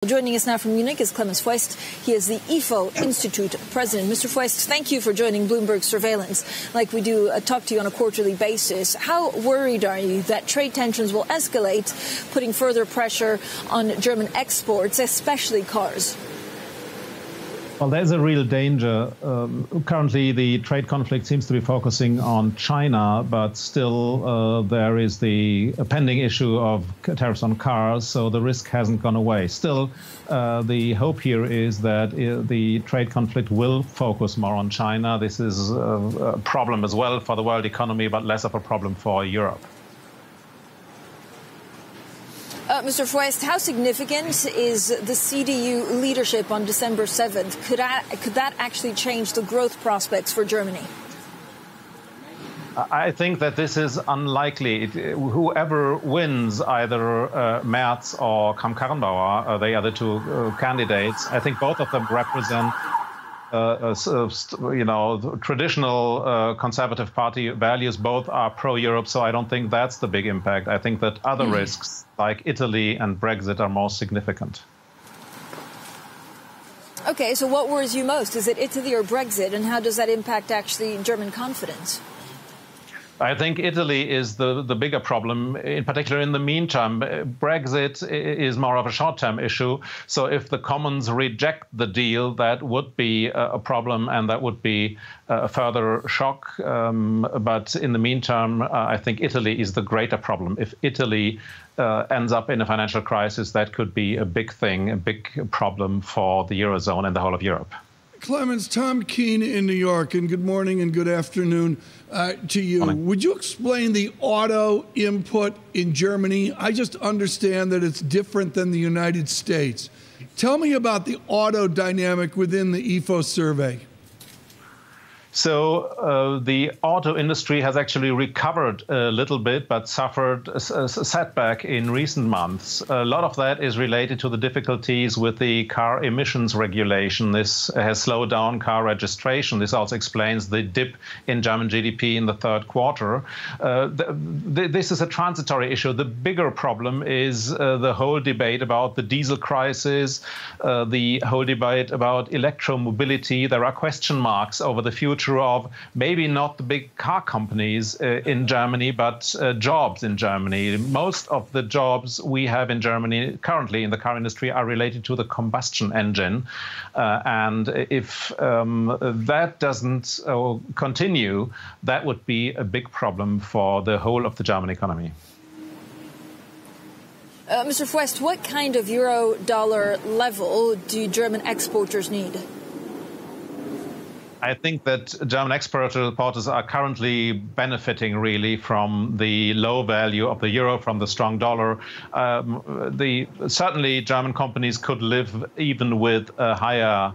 Joining us now from Munich is Clemens Fuest. He is the Ifo Institute president. Mr. Fuest, thank you for joining Bloomberg Surveillance. Like we do talk to you on a quarterly basis. How worried are you that trade tensions will escalate, putting further pressure on German exports, especially cars? Well, there's a real danger. Currently, the trade conflict seems to be focusing on China, but still there is the pending issue of tariffs on cars, so the risk hasn't gone away. Still, the hope here is that the trade conflict will focus more on China. This is a problem as well for the world economy, but less of a problem for Europe. Mr. Fuest, how significant is the CDU leadership on December 7th? Could that actually change the growth prospects for Germany? I think that this is unlikely. Whoever wins, either Merz or Kramp-Karrenbauer, they are the two candidates. I think both of them represent traditional conservative party values. Both are pro-Europe, so I don't think that's the big impact. I think that other risks, like Italy and Brexit, are most significant. Okay, so what worries you most? Is it Italy or Brexit, and how does that impact actually German confidence? I think Italy is the bigger problem, in particular in the meantime. Brexit is more of a short-term issue. So if the Commons reject the deal, that would be a problem, and that would be a further shock. But in the meantime, I think Italy is the greater problem. If Italy ends up in a financial crisis, that could be a big thing, a big problem for the Eurozone and the whole of Europe. Clemens, Tom Keene in New York, and good morning and good afternoon to you. Morning. Would you explain the auto input in Germany? I just understand that it's different than the United States. Tell me about the auto dynamic within the Ifo survey. So the auto industry has actually recovered a little bit, but suffered a setback in recent months. A lot of that is related to the difficulties with the car emissions regulation. This has slowed down car registration. This also explains the dip in German GDP in the third quarter. This is a transitory issue. The bigger problem is the whole debate about the diesel crisis, the whole debate about electromobility. There are question marks over the future of maybe not the big car companies in Germany, but jobs in Germany. Most of the jobs we have in Germany currently in the car industry are related to the combustion engine. And if that doesn't continue, that would be a big problem for the whole of the German economy. Mr. Fuest, what kind of euro-dollar level do German exporters need? I think that German exporters are currently benefiting really from the low value of the euro, from the strong dollar. Certainly, German companies could live even with a higher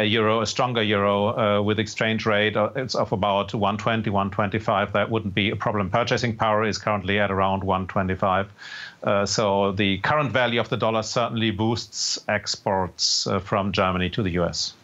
euro, a stronger euro, with exchange rate of about 120, 125. That wouldn't be a problem. Purchasing power is currently at around 125. So the current value of the dollar certainly boosts exports from Germany to the US.